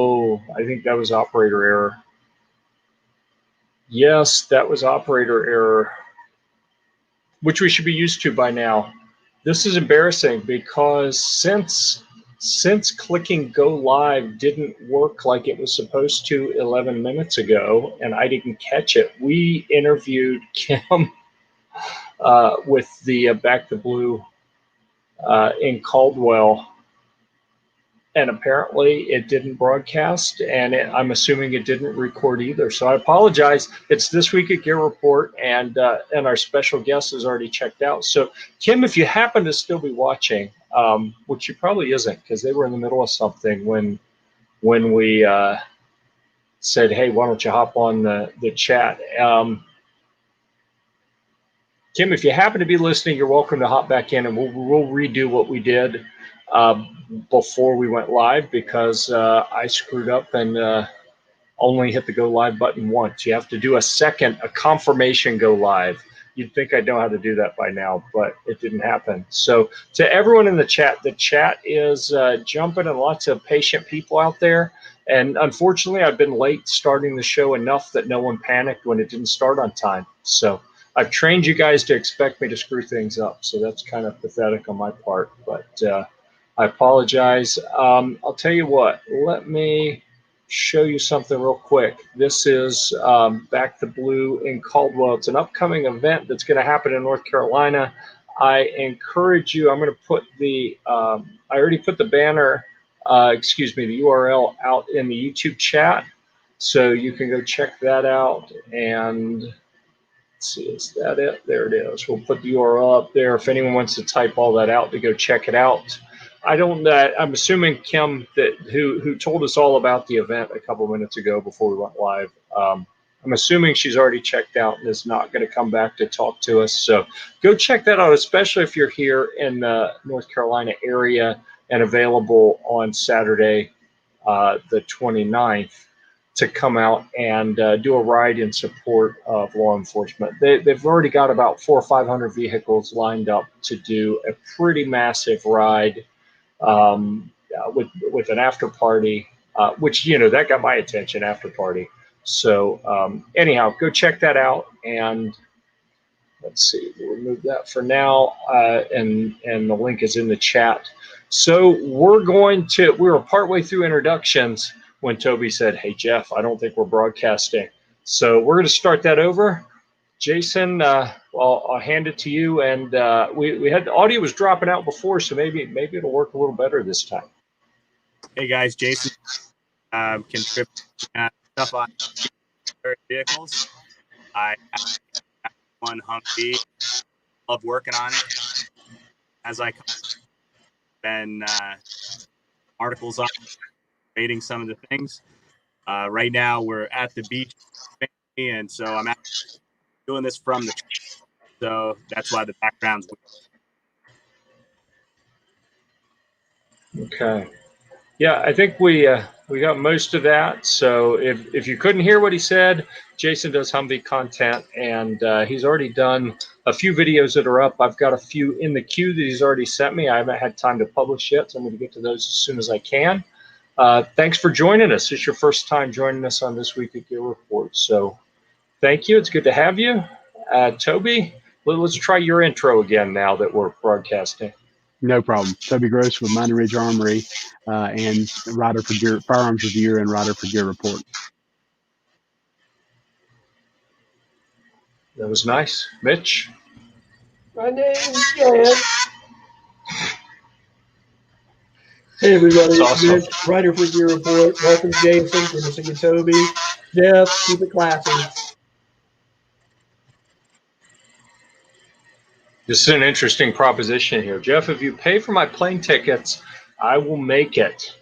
Oh, I think that was operator error. Yes, that was operator error, which we should be used to by now. This is embarrassing because since clicking go live didn't work like it was supposed to 11 minutes ago, and I didn't catch it, we interviewed Kim with the Back the Blue in Caldwell, and apparently it didn't broadcast, and I'm assuming it didn't record either. So I apologize. It's this week at Gear Report, and our special guest is already checked out. So Kim, if you happen to still be watching, which you probably isn't, because they were in the middle of something when we said, hey, why don't you hop on the chat? Kim, if you happen to be listening, you're welcome to hop back in, and we'll redo what we did before we went live, because I screwed up and only hit the go live button once. You have to do a confirmation go live. You'd think I'd know how to do that by now, but it didn't happen. So to everyone in the chat is jumping, and lots of patient people out there. And unfortunately, I've been late starting the show enough that no one panicked when it didn't start on time. So I've trained you guys to expect me to screw things up. So that's kind of pathetic on my part, but I apologize. I'll tell you what, let me show you something real quick. This is Back the Blue in Caldwell. It's an upcoming event that's going to happen in North Carolina. I encourage you, I'm going to put I already put the banner, the URL out in the YouTube chat. So you can go check that out. And let's see, is that it? There it is. We'll put the URL up there if anyone wants to type all that out to go check it out. I'm assuming Kim, who told us all about the event a couple minutes ago before we went live. I'm assuming she's already checked out and is not going to come back to talk to us. So go check that out, especially if you're here in the North Carolina area and available on Saturday, the 29th, to come out and do a ride in support of law enforcement. They've already got about 400 or 500 vehicles lined up to do a pretty massive ride. With an after party, which, that got my attention, after party. So anyhow, go check that out. And let's see, we'll remove that for now. And the link is in the chat. So we were partway through introductions when Toby said, hey, Jeff, I don't think we're broadcasting. So we're going to start that over. Jason, I'll hand it to you. And we had the audio was dropping out before, so maybe it'll work a little better this time. Hey guys, Jason can trip stuff on vehicles. I have one Humvee. Love working on it. As I been articles on rating some of the things. Right now we're at the beach, and so I'm doing this from the tree, so that's why the background's weird. Okay. Yeah, I think we got most of that. So if you couldn't hear what he said, Jason does Humvee content, and he's already done a few videos that are up. I've got a few in the queue that he's already sent me. I haven't had time to publish yet, so I'm going to get to those as soon as I can. Thanks for joining us. It's your first time joining us on This Week at Gear Report. So thank you. It's good to have you. Toby, let's try your intro again now that we're broadcasting. No problem. Toby Gross with Mining Ridge Armory and writer for Firearms Reviewer and writer for Gear Report. That was nice. Mitch? My name's Jeff. Hey everybody, it's Mitch, writer for Gear Report. Welcome Jason, good to see you, Toby. Jeff, keep it classy. This is an interesting proposition here. Jeff, if you pay for my plane tickets, I will make it.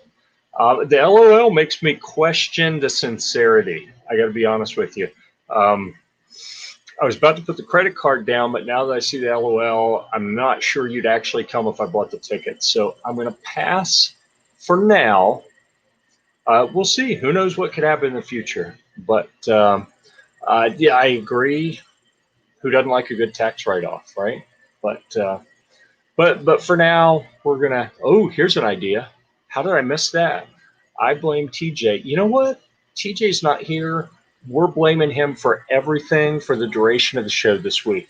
The LOL makes me question the sincerity. I got to be honest with you. I was about to put the credit card down, but now that I see the LOL, I'm not sure you'd actually come if I bought the ticket. So I'm going to pass for now. We'll see. Who knows what could happen in the future. But yeah, I agree. Who doesn't like a good tax write-off, right? But for now, we're gonna. Oh, here's an idea. How did I miss that? I blame TJ. You know what? TJ's not here. We're blaming him for everything for the duration of the show this week.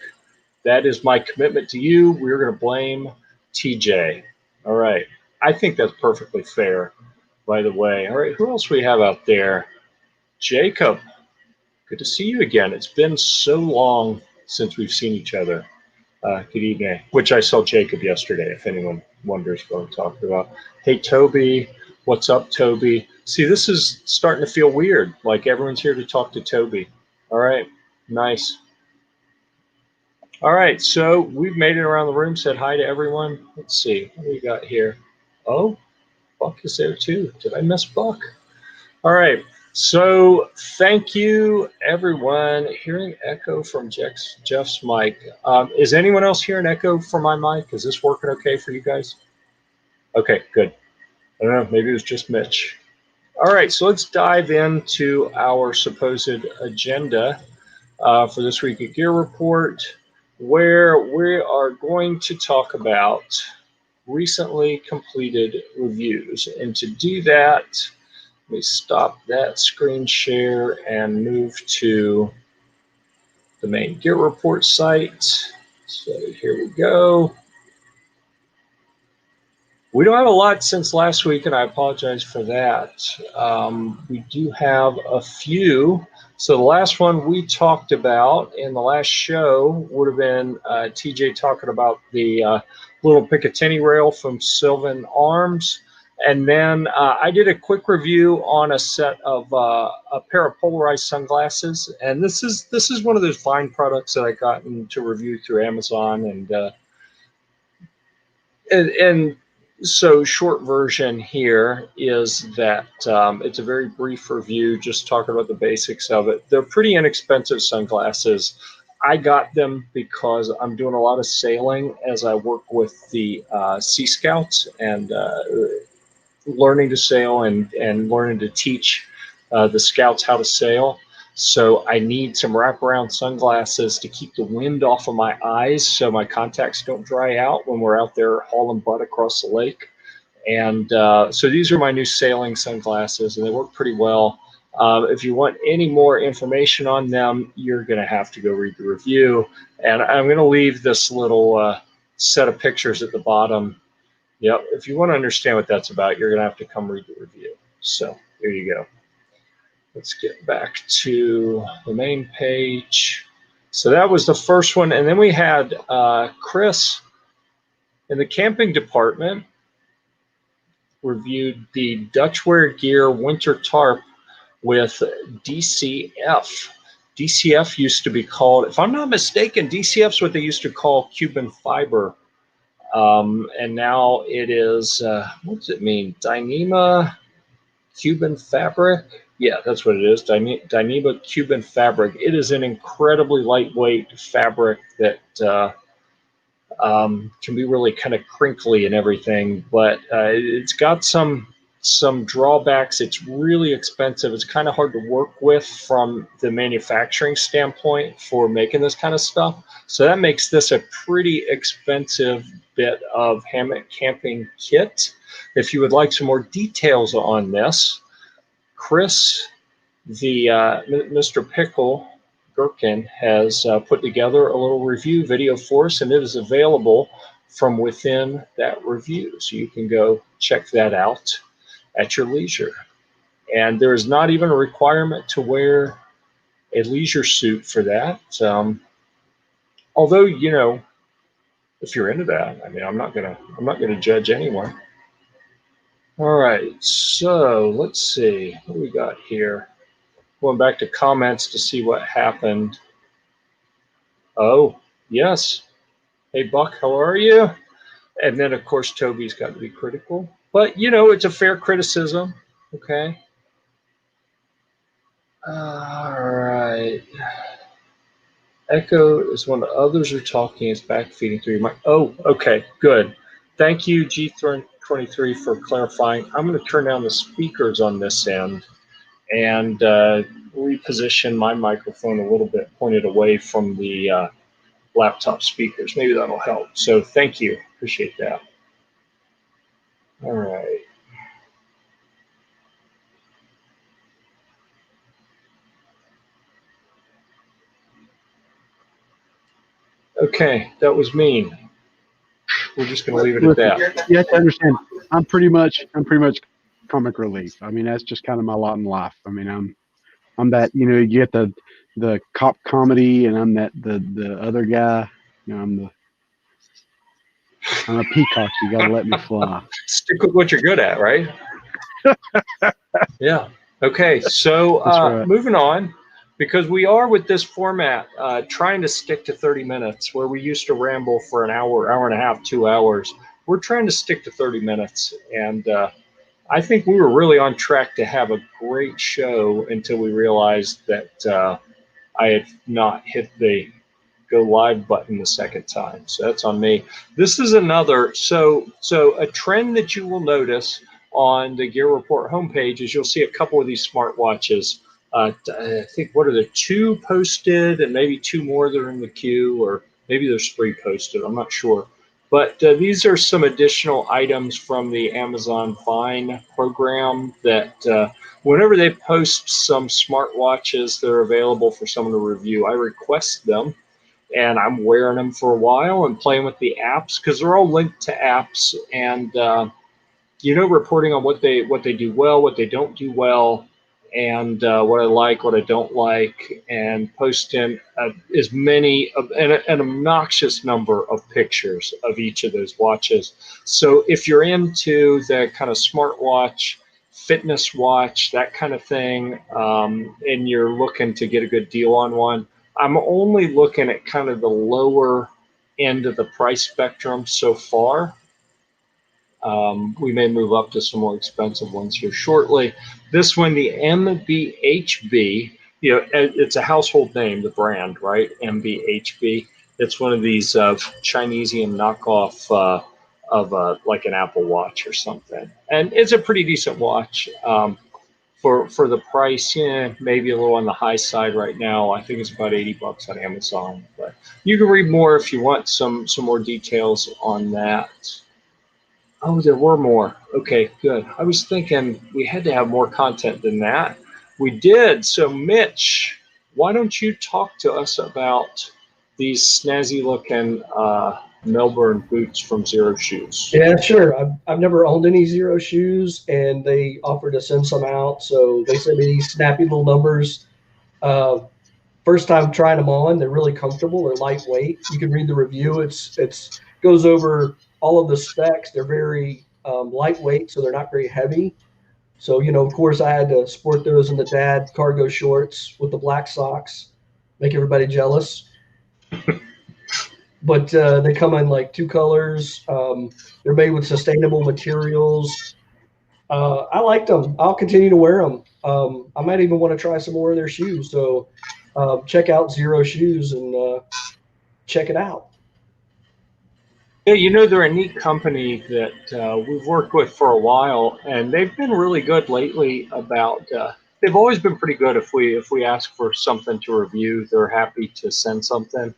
That is my commitment to you. We're going to blame TJ. All right. I think that's perfectly fair, by the way. All right. Who else we have out there? Jacob. Good to see you again. It's been so long since we've seen each other. Good evening. Which I saw Jacob yesterday, if anyone wonders what I'm talking about. Hey, Toby. What's up, Toby? See, this is starting to feel weird. Like everyone's here to talk to Toby. All right. Nice. All right. So we've made it around the room, said hi to everyone. Let's see. What do we got here? Oh, Buck is there too. Did I miss Buck? All right. So thank you, everyone. Hearing echo from Jeff's mic. Is anyone else hearing echo from my mic? Is this working okay for you guys? Okay, good. I don't know. Maybe it was just Mitch. All right. So let's dive into our supposed agenda for this week at Gear Report, where we are going to talk about recently completed reviews. And to do that, let me stop that screen share and move to the main Gear Report site. So here we go. We don't have a lot since last week, and I apologize for that. We do have a few. So the last one we talked about in the last show would have been TJ talking about the little Picatinny rail from Sylvan Arms. And then I did a quick review on a set of a pair of polarized sunglasses. And this is one of those fine products that I got to review through Amazon. And so short version here is that it's a very brief review, just talking about the basics of it. They're pretty inexpensive sunglasses. I got them because I'm doing a lot of sailing as I work with the Sea Scouts and learning to sail and learning to teach the Scouts how to sail. So I need some wraparound sunglasses to keep the wind off of my eyes so my contacts don't dry out when we're out there hauling butt across the lake. And so these are my new sailing sunglasses, and they work pretty well. If you want any more information on them, you're going to have to go read the review. And I'm going to leave this little set of pictures at the bottom. Yep, if you want to understand what that's about, you're going to have to come read the review. So there you go. Let's get back to the main page. So that was the first one. And then we had Chris in the camping department reviewed the Dutchware Gear Winter Tarp with DCF. DCF used to be called, if I'm not mistaken, DCF is what they used to call Cuban fiber. And now it is, what does it mean? Dyneema Cuban fabric? Yeah, that's what it is. Dyneema Cuban fabric. It is an incredibly lightweight fabric that can be really kind of crinkly and everything, but it's got some drawbacks. It's really expensive. It's kind of hard to work with from the manufacturing standpoint for making this kind of stuff. So that makes this a pretty expensive bit of hammock camping kit. If you would like some more details on this, Chris, the Mr. Pickle Gherkin, has put together a little review video for us, and it is available from within that review. So you can go check that out at your leisure. And there is not even a requirement to wear a leisure suit for that. Although, you know, if you're into that, I mean, I'm not gonna judge anyone. All right, so let's see what we got here. Going back to comments to see what happened. Oh, yes. Hey, Buck, how are you? And then, of course, Toby's got to be critical. But, you know, it's a fair criticism. Okay. All right. Echo is when others are talking. It's back feeding through your mic. Oh, okay. Good. Thank you, G23, for clarifying. I'm going to turn down the speakers on this end and reposition my microphone a little bit, pointed away from the laptop speakers. Maybe that'll help. So thank you. Appreciate that. All right. Okay, that was mean. We're just going to leave it at that. You have to understand, I'm pretty much comic relief. I mean, that's just kind of my lot in life. I mean, I'm that, you know, you get the cop comedy, and I'm that the other guy. You know, I'm a peacock. You got to let me fly. Stick with what you're good at, right? Yeah. Okay. So That's right. moving on, because we are with this format trying to stick to 30 minutes, where we used to ramble for an hour, hour and a half, 2 hours. We're trying to stick to 30 minutes. And I think we were really on track to have a great show until we realized that I had not hit the go live button the second time. So that's on me. This is another, so a trend that you will notice on the Gear Report homepage is you'll see a couple of these smartwatches. I think, what are there, 2 posted and maybe 2 more that are in the queue, or maybe there's 3 posted. I'm not sure. But these are some additional items from the Amazon Fine program that whenever they post some smartwatches that are available for someone to review, I request them, and I'm wearing them for a while and playing with the apps, because they're all linked to apps, and reporting on what they do well, what they don't do well, and what I like, what I don't like, and posting as many of an obnoxious number of pictures of each of those watches. So if you're into the kind of smartwatch, fitness watch, that kind of thing, and you're looking to get a good deal on one, I'm only looking at kind of the lower end of the price spectrum so far. We may move up to some more expensive ones here shortly. This one, the MBHB, it's a household name, the brand, right? MBHB. It's one of these Chinesian knockoff of like an Apple Watch or something, and it's a pretty decent watch. For the price, maybe a little on the high side right now. I think it's about $80 on Amazon, but you can read more if you want some more details on that. Oh, there were more. Okay, good. I was thinking we had to have more content than that. We did. So, Mitch, why don't you talk to us about these snazzy looking Melbourne boots from Zero Shoes? Yeah, sure. I've never owned any Zero Shoes, and they offered to send some out. So they sent me these snappy little numbers. First time trying them on, they're really comfortable. They're lightweight. You can read the review. It's goes over all of the specs. They're very lightweight, so they're not very heavy. So, of course, I had to sport those in the dad cargo shorts with the black socks, make everybody jealous. But they come in like 2 colors. They're made with sustainable materials. I liked them. I'll continue to wear them. I might even want to try some more of their shoes. So check out Zero Shoes and check it out. Yeah, they're a neat company that we've worked with for a while, and they've been really good lately about. They've always been pretty good. If we ask for something to review, they're happy to send something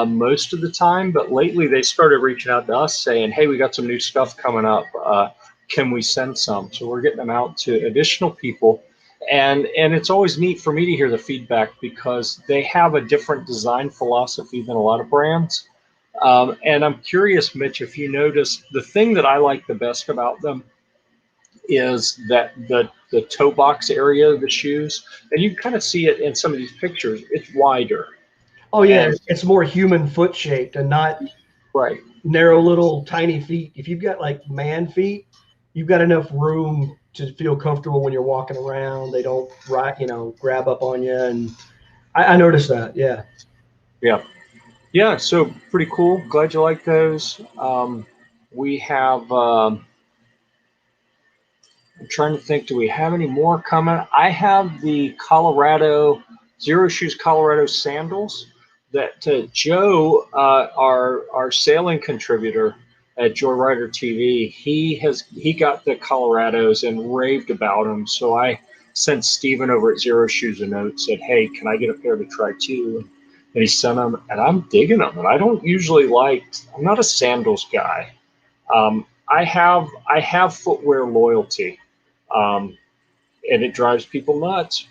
most of the time. But lately, they started reaching out to us saying, "Hey, we got some new stuff coming up. Can we send some?" So we're getting them out to additional people, and it's always neat for me to hear the feedback, because they have a different design philosophy than a lot of brands. And I'm curious, Mitch, if you noticed, the thing that I like the best about them is that the toe box area of the shoes, and you kind of see it in some of these pictures, it's wider. Oh, yeah. And It's more human foot shaped and not right. narrow little tiny feet. If you've got like man feet, you've got enough room to feel comfortable when you're walking around. They don't grab up on you. And I noticed that. Yeah. Yeah. Yeah. So pretty cool. Glad you like those. We have, I'm trying to think, do we have any more coming? I have the Colorado, Zero Shoes Colorado sandals that Joe, our sailing contributor at Joyrider TV, he got the Colorados and raved about them. So I sent Steven over at Zero Shoes a note, said, "Hey, can I get a pair to try too?" And he sent them, and I'm digging them. And I don't usually I'm not a sandals guy. I have footwear loyalty, and it drives people nuts.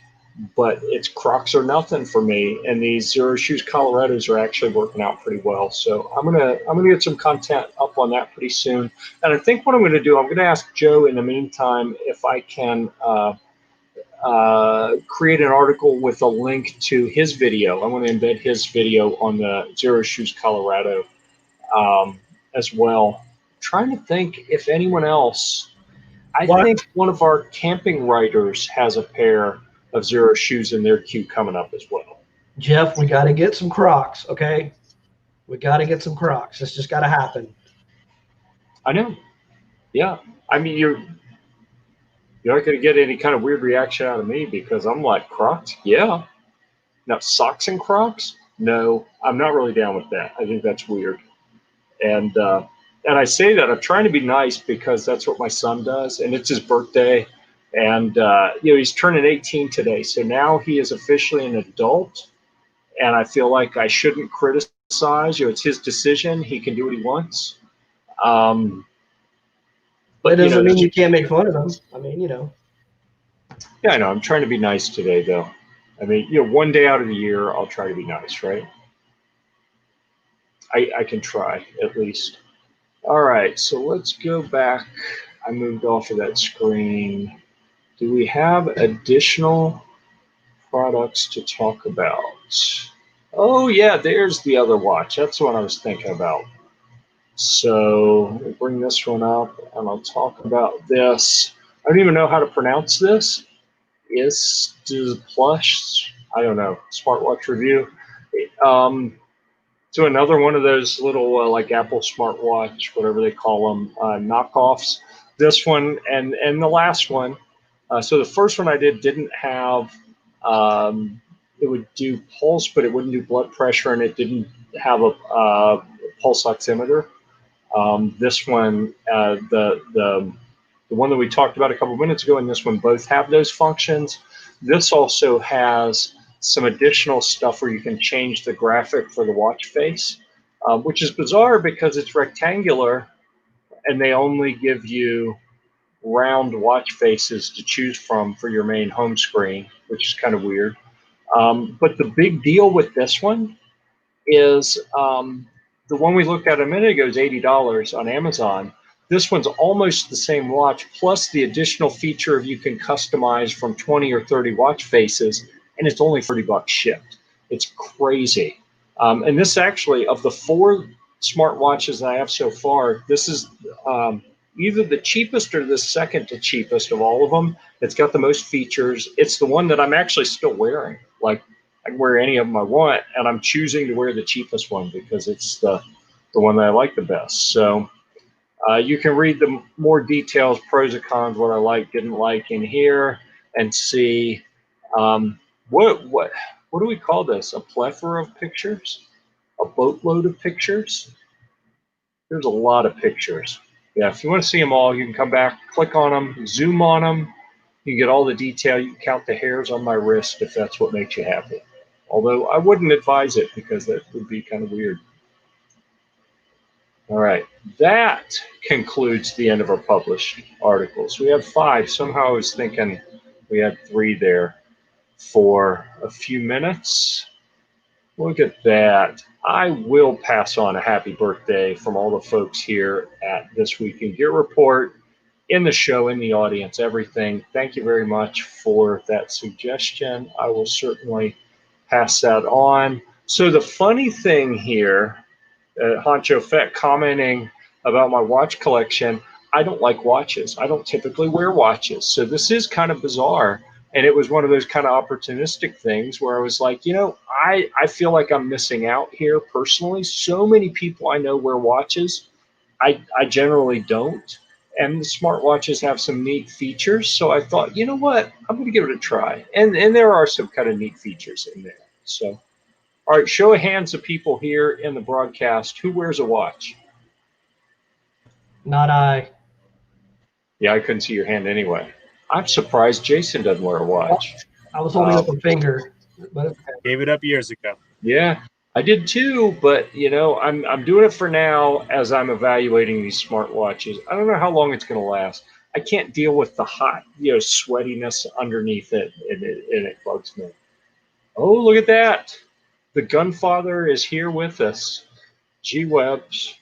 but it's Crocs or nothing for me. And these Zero Shoes Colorados are actually working out pretty well. So I'm gonna get some content up on that pretty soon. And I think what I'm gonna do, I'm gonna ask Joe in the meantime if I can create an article with a link to his video. I'm going to embed his video on the Zero Shoes Colorado as well. I'm trying to think if anyone else. I think one of our camping writers has a pair of Zero Shoes in their queue coming up as well. Jeff, we got to get some Crocs, okay? We got to get some Crocs. It's just got to happen. I know. Yeah. I mean, you're not going to get any kind of weird reaction out of me because I'm like, Crocs? Yeah. Now, socks and Crocs? No, I'm not really down with that. I think that's weird. And I say that I'm trying to be nice because that's what my son does, and it's his birthday. And, he's turning 18 today. So now he is officially an adult. And I feel like I shouldn't criticize. It's his decision. He can do what he wants. But it doesn't mean you can't make fun of them. I mean, Yeah, I know. I'm trying to be nice today, though. I mean, one day out of the year, I'll try to be nice, right? I can try, at least. All right, so let's go back. I moved off of that screen. Do we have additional products to talk about? Oh, yeah, there's the other watch. That's what I was thinking about. So we'll bring this one up, and I'll talk about this. I don't even know how to pronounce this. Is plush? I don't know. Smartwatch review. So another one of those little like Apple smartwatch, whatever they call them, knockoffs. This one and the last one. So the first one I didn't have. It would do pulse, but it wouldn't do blood pressure, and it didn't have a pulse oximeter. This one, the one that we talked about a couple minutes ago, and this one both have those functions. This also has some additional stuff where you can change the graphic for the watch face, which is bizarre because it's rectangular and they only give you round watch faces to choose from for your main home screen, which is kind of weird. But the big deal with this one is the one we looked at a minute ago is $80 on Amazon. This one's almost the same watch, plus the additional feature of you can customize from 20 or 30 watch faces, and it's only $30 shipped. It's crazy. And this actually, of the 4 smartwatches that I have so far, this is either the cheapest or the second to cheapest of all of them. It's got the most features. It's the one that I'm actually still wearing. Like, I can wear any of them I want, and I'm choosing to wear the cheapest one because it's the one that I like the best. So you can read the more details, pros and cons, what I like, didn't like in here, and see what do we call this? A plethora of pictures? A boatload of pictures? There's a lot of pictures. Yeah, if you want to see them all, you can come back, click on them, zoom on them. You can get all the detail. You can count the hairs on my wrist if that's what makes you happy. Although I wouldn't advise it because that would be kind of weird. All right, that concludes the end of our published articles. We have 5. Somehow I was thinking we had 3 there for a few minutes. Look at that. I will pass on a happy birthday from all the folks here at This Week in Gear Report, in the show, in the audience, everything. Thank you very much for that suggestion. I will certainly pass that on. So the funny thing here, Honcho Fett commenting about my watch collection, I don't like watches. I don't typically wear watches. So this is kind of bizarre. And it was one of those kind of opportunistic things where I was like, I feel like I'm missing out here personally. So many people I know wear watches. I generally don't. And the smartwatches have some neat features. So I thought, you know what? I'm going to give it a try. And there are some kind of neat features in there. So, all right, show of hands of people here in the broadcast. Who wears a watch? Not I. Yeah, I couldn't see your hand anyway. I'm surprised Jason doesn't wear a watch. I was holding up a finger, but okay. Gave it up years ago. Yeah, I did too, but I'm doing it for now as I'm evaluating these smartwatches. I don't know how long it's going to last. I can't deal with the hot, sweatiness underneath it, and it bugs me. Oh, look at that. The Gunfather is here with us. G Webs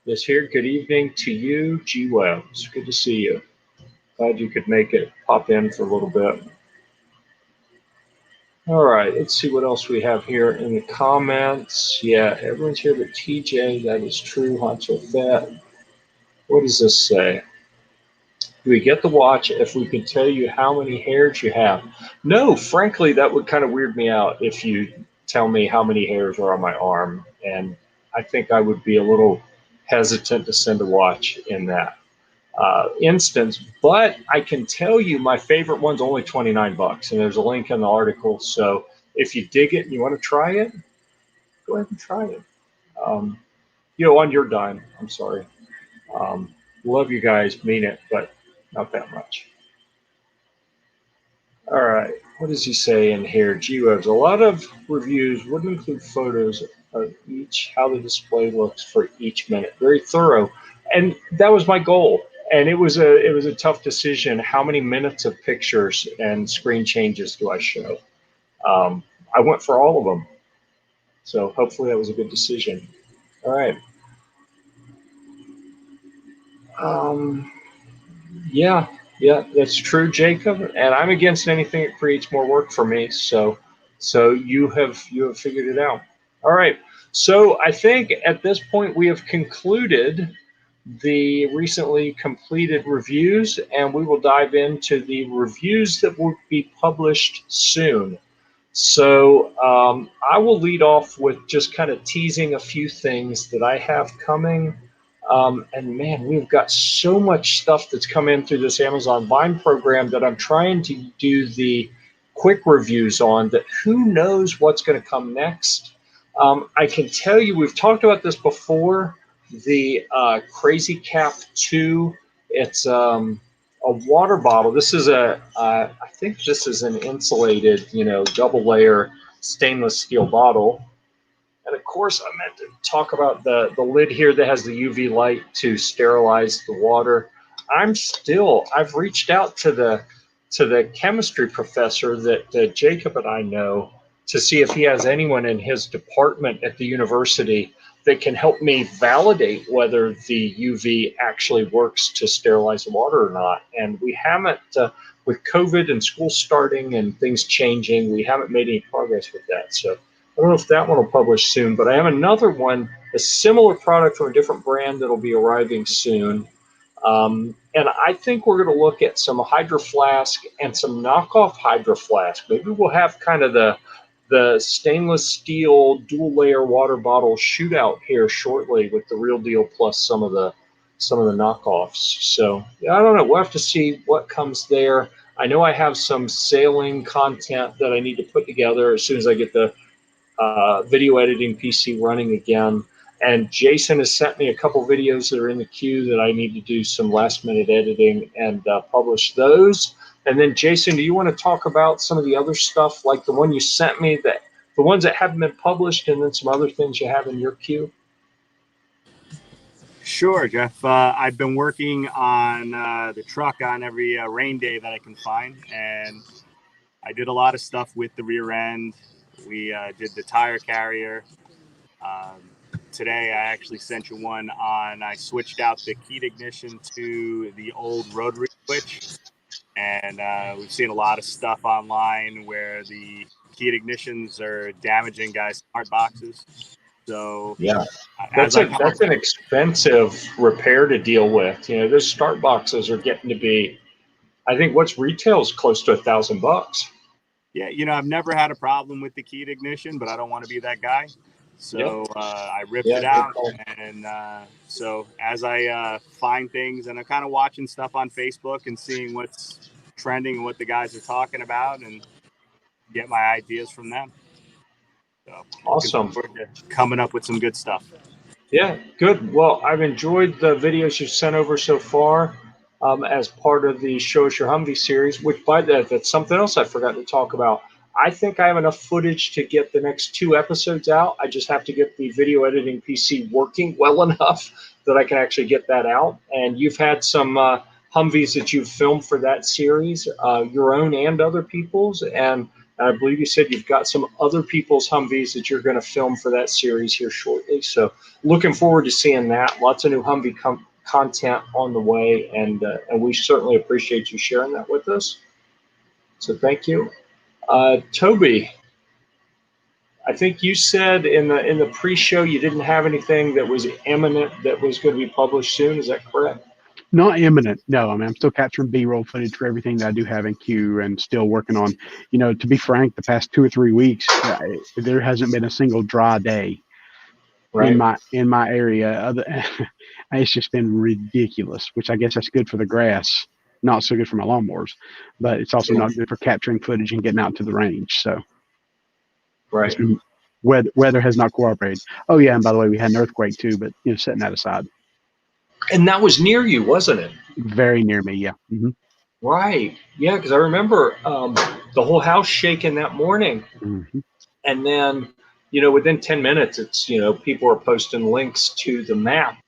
is here. Good evening to you, G Webs. Good to see you. Glad you could make it, pop in for a little bit. All right, let's see what else we have here in the comments. Yeah, everyone's here but TJ. That is true. Honcho Fat. What does this say? Do we get the watch if we can tell you how many hairs you have? No, frankly, that would kind of weird me out if you tell me how many hairs are on my arm. And I think I would be a little hesitant to send a watch in that instance. But I can tell you my favorite one's only 29 bucks. And there's a link in the article. So if you dig it and you want to try it, go ahead and try it. On your dime. I'm sorry. Love you guys, mean it, but not that much. All right, what does he say in here? G-Webs, a lot of reviews wouldn't include photos of how the display looks for each minute. Very thorough, and that was my goal. And it was a tough decision. How many minutes of pictures and screen changes do I show? I went for all of them, so hopefully that was a good decision. All right. Yeah, that's true, Jacob. And I'm against anything that creates more work for me. So you have figured it out. All right. So I think at this point we have concluded the recently completed reviews, and we will dive into the reviews that will be published soon. So I will lead off with just kind of teasing a few things that I have coming. And man, we've got so much stuff that's come in through this Amazon Vine program that I'm trying to do the quick reviews on, that who knows what's going to come next. I can tell you, we've talked about this before, the Crazy Cap 2. It's a water bottle. This is I think this is an insulated, double layer stainless steel bottle. And of course, I meant to talk about the lid here that has the UV light to sterilize the water. I've reached out to the chemistry professor that Jacob and I know to see if he has anyone in his department at the university that can help me validate whether the UV actually works to sterilize the water or not. And we haven't, with COVID and school starting and things changing, we haven't made any progress with that. So I don't know if that one will publish soon, but I have another one, a similar product from a different brand that'll be arriving soon. And I think we're going to look at some Hydro Flask and some knockoff Hydro Flask. Maybe we'll have kind of the stainless steel dual layer water bottle shootout here shortly with the real deal plus some of the knockoffs. So yeah, I don't know. We'll have to see what comes there. I know I have some sailing content that I need to put together as soon as I get the video editing PC running again. And Jason has sent me a couple videos that are in the queue that I need to do some last minute editing and publish those. And then Jason, do you want to talk about some of the other stuff, like the one you sent me, the ones that haven't been published, and then some other things you have in your queue? Sure, Jeff. I've been working on the truck on every rain day that I can find, and I did a lot of stuff with the rear end. We did the tire carrier. Today, I actually sent you one on. I switched out the keyed ignition to the old rotary switch, and we've seen a lot of stuff online where the keyed ignitions are damaging guys' smart boxes. So yeah, that's an expensive repair to deal with. Those start boxes are getting to be, I think what's retail is close to $1,000. Yeah, I've never had a problem with the keyed ignition, but I don't want to be that guy. So I ripped it out. And so as I find things, and I'm kind of watching stuff on Facebook and seeing what's trending and what the guys are talking about and get my ideas from them. So awesome. Coming up with some good stuff. Yeah, good. Well, I've enjoyed the videos you've sent over so far as part of the Show Us Your Humvee series, which that's something else I forgot to talk about. I think I have enough footage to get the next 2 episodes out. I just have to get the video editing PC working well enough that I can actually get that out. And you've had some Humvees that you've filmed for that series, your own and other people's. And I believe you said you've got some other people's Humvees that you're going to film for that series here shortly. So looking forward to seeing that. Lots of new Humvee content on the way, and we certainly appreciate you sharing that with us. So thank you. Toby, I think you said in the pre-show you didn't have anything that was imminent that was going to be published soon. Is that correct? Not imminent. No, I mean, I'm still capturing B-roll footage for everything that I do have in queue, and still working on, to be frank, the past 2 or 3 weeks, there hasn't been a single dry day in my area. It's just been ridiculous, which I guess that's good for the grass, not so good for my lawnmowers, but it's also not good for capturing footage and getting out to the range. So, weather has not cooperated. Oh yeah, and by the way, we had an earthquake too, but setting that aside. And that was near you, wasn't it? Very near me, yeah. Mm-hmm. Right. Yeah, because I remember the whole house shaking that morning. Mm-hmm. And then, within 10 minutes, it's, people are posting links to the map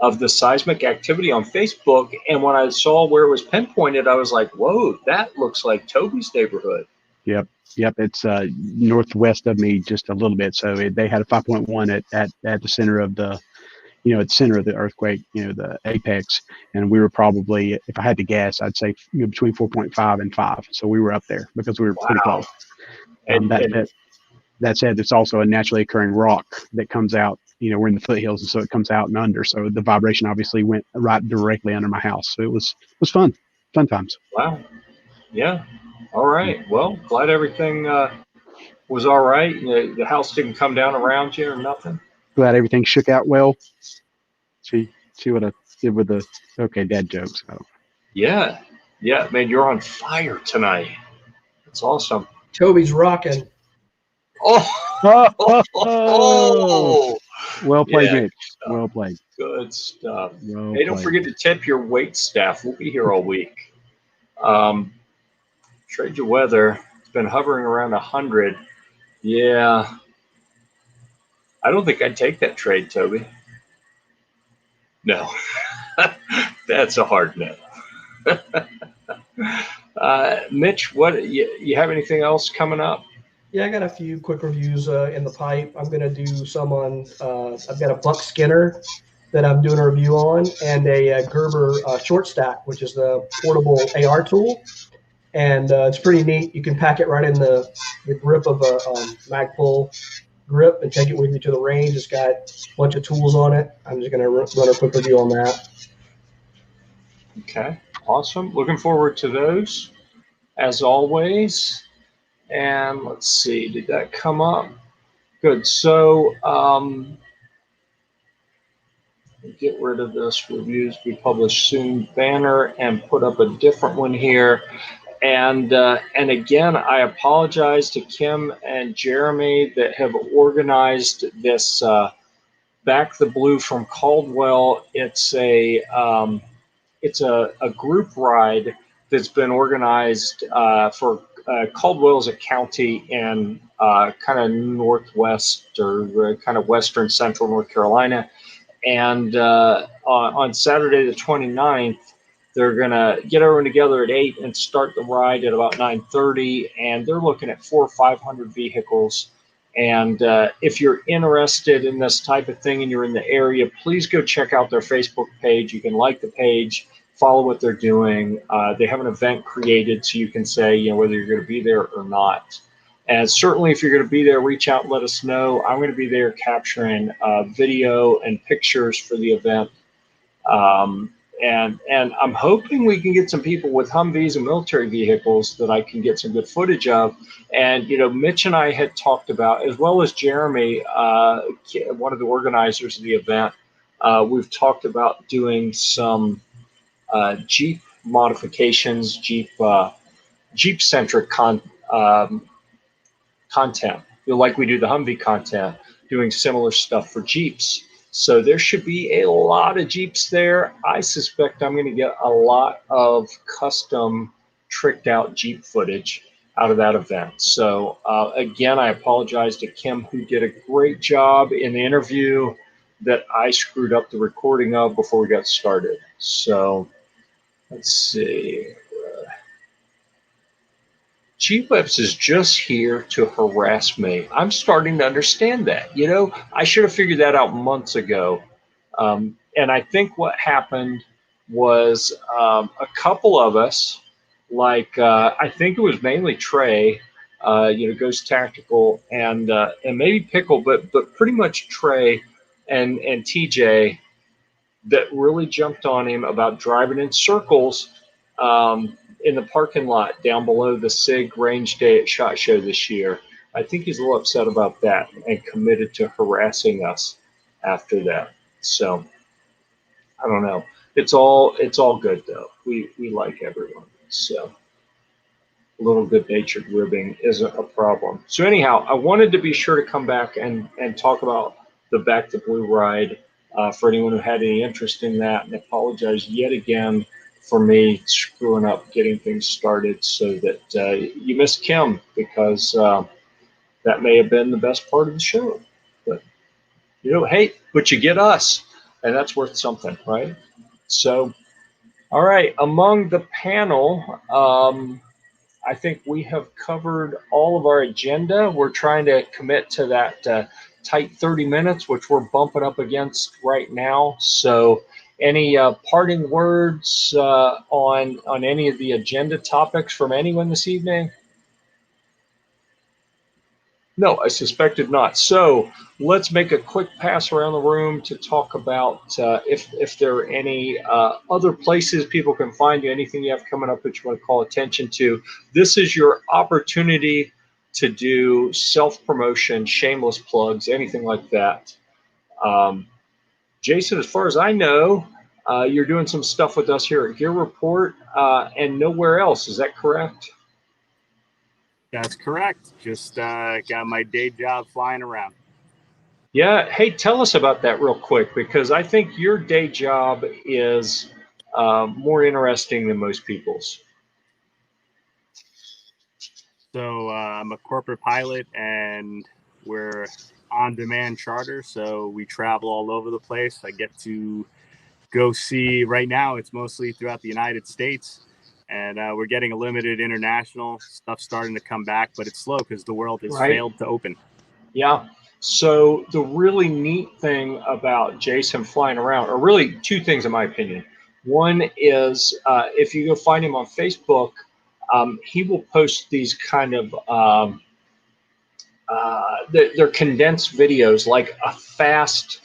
of the seismic activity on Facebook. And when I saw where it was pinpointed, I was like, whoa, that looks like Toby's neighborhood. Yep. It's northwest of me just a little bit. So they had a 5.1 at the center of the, at the center of the earthquake, the apex. And we were probably, if I had to guess, I'd say between 4.5 and 5. So we were up there because we were pretty close. That said, it's also a naturally occurring rock that comes out. We're in the foothills, and so it comes out and under. So the vibration obviously went right directly under my house. So it was fun times. Wow. Yeah. All right. Well, glad everything was all right. The house didn't come down around you or nothing. Glad everything shook out well. See what I did with the dad jokes. Yeah. Man, you're on fire tonight. That's awesome. Toby's rocking. Oh. Well played, Mitch. Well played. Good stuff. Hey, don't forget to tip your wait staff. We'll be here all week. Trade your weather. It's been hovering around 100. Yeah. I don't think I'd take that trade, Toby. No. That's a hard no. Mitch, what you have anything else coming up? Yeah, I got a few quick reviews in the pipe. I'm going to do some on, I've got a Buck Skinner that I'm doing a review on, and a Gerber short stack, which is the portable AR tool. And it's pretty neat. You can pack it right in the grip of a Magpul grip and take it with you to the range. It's got a bunch of tools on it. I'm just going to run a quick review on that. Okay, awesome. Looking forward to those, as always. And let's see, did that come up? Good. So get rid of this reviews be published soon banner and put up a different one here. And again, I apologize to Kim and Jeremy that have organized this Back the Blue from Caldwell. It's a group ride that's been organized for Caldwell is a county in kind of northwest or kind of western central North Carolina. And on Saturday the 29th, they're going to get everyone together at 8 and start the ride at about 9:30. And they're looking at 400 or 500 vehicles. And if you're interested in this type of thing and you're in the area, please go check out their Facebook page. You can like the page, follow what they're doing. They have an event created so you can say, whether you're going to be there or not. And certainly if you're going to be there, reach out and let us know. I'm going to be there capturing video and pictures for the event. And I'm hoping we can get some people with Humvees and military vehicles that I can get some good footage of. And, Mitch and I had talked about, as well as Jeremy, one of the organizers of the event, we've talked about doing some Jeep modifications, Jeep-centric content, like we do the Humvee content, doing similar stuff for Jeeps. So there should be a lot of Jeeps there. I suspect I'm going to get a lot of custom tricked out Jeep footage out of that event. So again, I apologize to Kim, who did a great job in the interview that I screwed up the recording of before we got started. So Let's see. G-Webs is just here to harass me. I'm starting to understand that. You know, I should have figured that out months ago. And I think what happened was a couple of us, like I think it was mainly Trey, Ghost Tactical, and maybe Pickle, but pretty much Trey and TJ that really jumped on him about driving in circles in the parking lot down below the SIG range day at SHOT Show this year. I think he's a little upset about that and committed to harassing us after that. So I don't know. It's all good though. We like everyone. So a little good natured ribbing isn't a problem. So anyhow, I wanted to be sure to come back and talk about the Back to Blue ride for anyone who had any interest in that, and apologize yet again for me screwing up getting things started so that you missed Kim, because that may have been the best part of the show. But hey, but you get us, and that's worth something, right? So, all right, among the panel, I think we have covered all of our agenda. We're trying to commit to that tight 30 minutes, which we're bumping up against right now. So any parting words on any of the agenda topics from anyone this evening? No, I suspected not. So let's make a quick pass around the room to talk about if there are any other places people can find you, anything you have coming up that you want to call attention to. This is your opportunity to do self-promotion, shameless plugs, anything like that. Jason, as far as I know, you're doing some stuff with us here at Gear Report and nowhere else. Is that correct? That's correct. Just got my day job flying around. Yeah. Hey, tell us about that real quick, because I think your day job is more interesting than most people's. So I'm a corporate pilot, and we're on-demand charter, so we travel all over the place. I get to go see, right now it's mostly throughout the United States, and we're getting a limited international stuff starting to come back, but it's slow because the world has failed to open. Yeah. So the really neat thing about Jason flying around, or really two things in my opinion. One is if you go find him on Facebook, he will post these kind of they're condensed videos, like a fast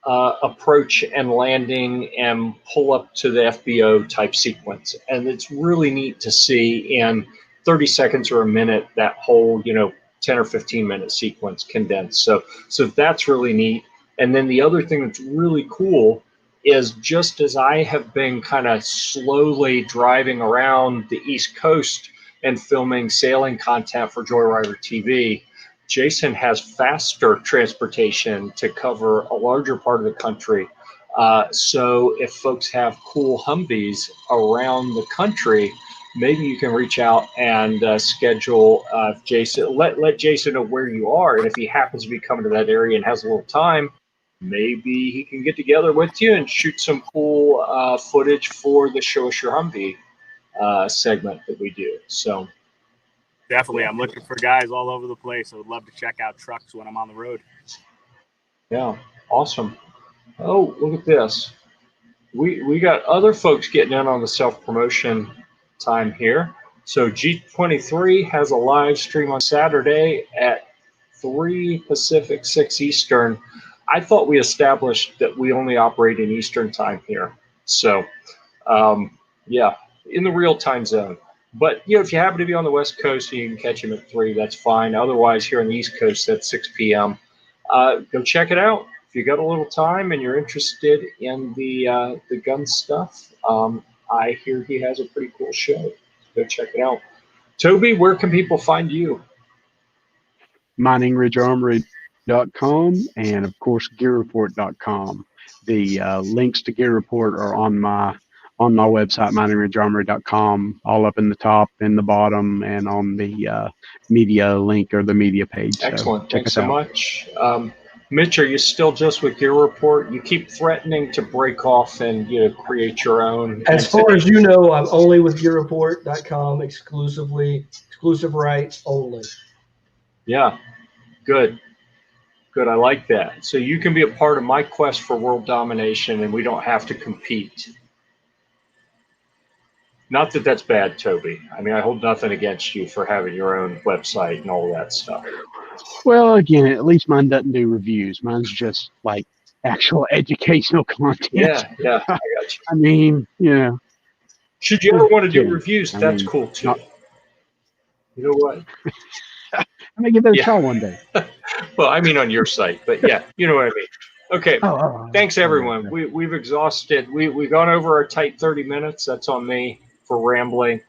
approach and landing and pull up to the FBO type sequence. And it's really neat to see in 30 seconds or a minute that whole, 10 or 15 minute sequence condensed. So that's really neat. And then the other thing that's really cool is, just as I have been kind of slowly driving around the East Coast and filming sailing content for Joyrider TV, Jason has faster transportation to cover a larger part of the country. So if folks have cool Humvees around the country, maybe you can reach out and schedule Jason. Let Jason know where you are, and if he happens to be coming to that area and has a little time, maybe he can get together with you and shoot some cool footage for the Show Us Your Humvee segment that we do. So definitely, I'm looking for guys all over the place. I would love to check out trucks when I'm on the road. Yeah, awesome. Oh, look at this. We got other folks getting in on the self-promotion time here. So G23 has a live stream on Saturday at 3 Pacific, 6 Eastern. I thought we established that we only operate in Eastern time here. So, yeah, in the real time zone. But, if you happen to be on the West Coast and you can catch him at 3, that's fine. Otherwise, here on the East Coast, that's 6 p.m. Go check it out. If you got a little time and you're interested in the gun stuff, I hear he has a pretty cool show. Go check it out. Toby, where can people find you? miningridgearmory.com and of course Gear-Report.com. The links to Gear Report are on my website, miningridgearmory.com, all up in the top, in the bottom, and on the media link or the media page. Excellent. So Thanks so much. Mitch, are you still just with Gear Report? You keep threatening to break off and create your own. As far as you know, I'm only with Gear-Report.com exclusively, exclusive rights only. Yeah, good. Good. I like that. So you can be a part of my quest for world domination, and we don't have to compete. Not that that's bad, Toby. I mean, I hold nothing against you for having your own website and all that stuff. Well, again, at least mine doesn't do reviews. Mine's just like actual educational content. Yeah, I got you. I mean, Should you ever want to do Again, reviews, I that's mean, cool too. not- You know what? I may give that a Yeah. try one day. Well, I mean on your site, but yeah, you know what I mean. Okay. Thanks, everyone. Okay. We've exhausted. We've gone over our tight 30 minutes. That's on me for rambling.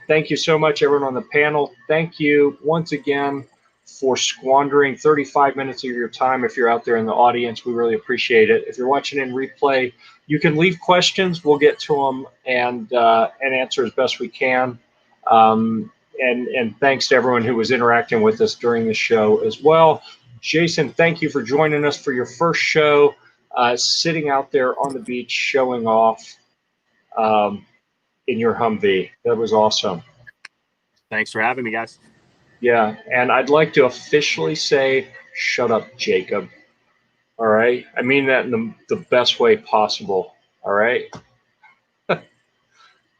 Thank you so much, everyone on the panel. Thank you once again for squandering 35 minutes of your time. If you're out there in the audience, we really appreciate it. If you're watching in replay, you can leave questions. We'll get to them and answer as best we can. And thanks to everyone who was interacting with us during the show as well. Jason, thank you for joining us for your first show, sitting out there on the beach showing off in your Humvee. That was awesome. Thanks for having me, guys. Yeah, and I'd like to officially say, shut up, Jacob. All right? I mean that in the best way possible. All right?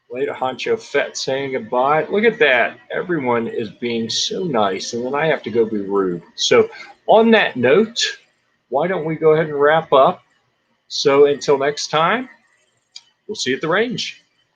Later, Honcho Fett saying goodbye. Look at that. Everyone is being so nice, and then I have to go be rude. So on that note, why don't we go ahead and wrap up? So until next time, we'll see you at the range.